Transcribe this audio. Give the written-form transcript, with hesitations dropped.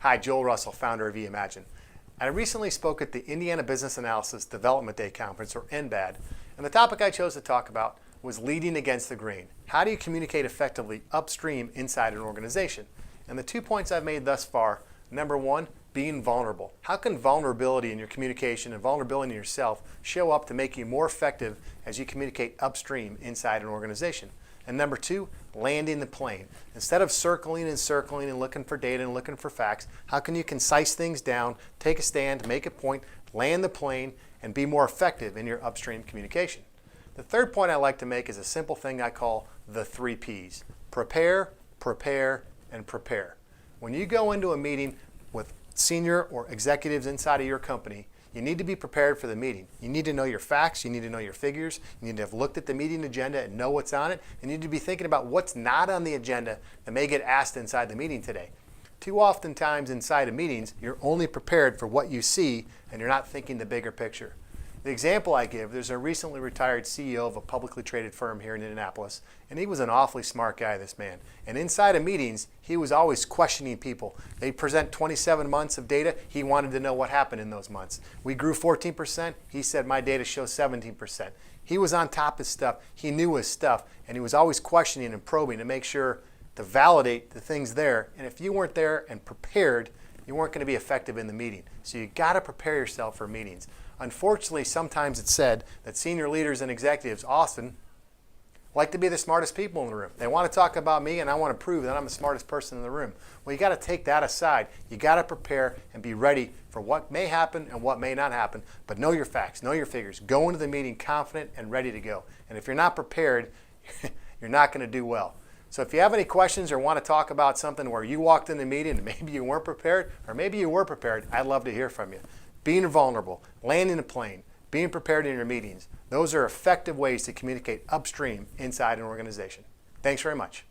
Hi, Joel Russell, founder of eImagine. I recently spoke at the Indiana Business Analysis Development Day Conference, or NBAD, and the topic I chose to talk about was leading against the grain. How do you communicate effectively upstream inside an organization? And the 2 points I've made thus far, number one, being vulnerable. How can vulnerability in your communication and vulnerability in yourself show up to make you more effective as you communicate upstream inside an organization? And number two, landing the plane. Instead of circling and looking for data and looking for facts, how can you concise things down, take a stand, make a point, land the plane, and be more effective in your upstream communication? The third point I like to make is a simple thing I call the 3 Ps. Prepare, prepare, and prepare. When you go into a meeting with senior or executives inside of your company, you need to be prepared for the meeting. You need to know your facts, you need to know your figures, you need to have looked at the meeting agenda and know what's on it. You need to be thinking about what's not on the agenda that may get asked inside the meeting today. Too often times inside of meetings, you're only prepared for what you see and you're not thinking the bigger picture. The example I give, there's a recently retired CEO of a publicly traded firm here in Indianapolis, and he was an awfully smart guy, this man. And inside of meetings, he was always questioning people. They present 27 months of data. He wanted to know what happened in those months. We grew 14%. He said, my data shows 17%. He was on top of his stuff. He knew his stuff, and he was always questioning and probing to make sure to validate the things there. And if you weren't there and prepared, you weren't going to be effective in the meeting. So you got to prepare yourself for meetings. Unfortunately, sometimes it's said that senior leaders and executives often like to be the smartest people in the room. They want to talk about me and I want to prove that I'm the smartest person in the room. Well, you got to take that aside. You got to prepare and be ready for what may happen and what may not happen, but know your facts, know your figures. Go into the meeting confident and ready to go. And if you're not prepared, you're not going to do well. So if you have any questions or want to talk about something where you walked in the meeting and maybe you weren't prepared, or maybe you were prepared, I'd love to hear from you. Being vulnerable, landing a plane, being prepared in your meetings, those are effective ways to communicate upstream inside an organization. Thanks very much.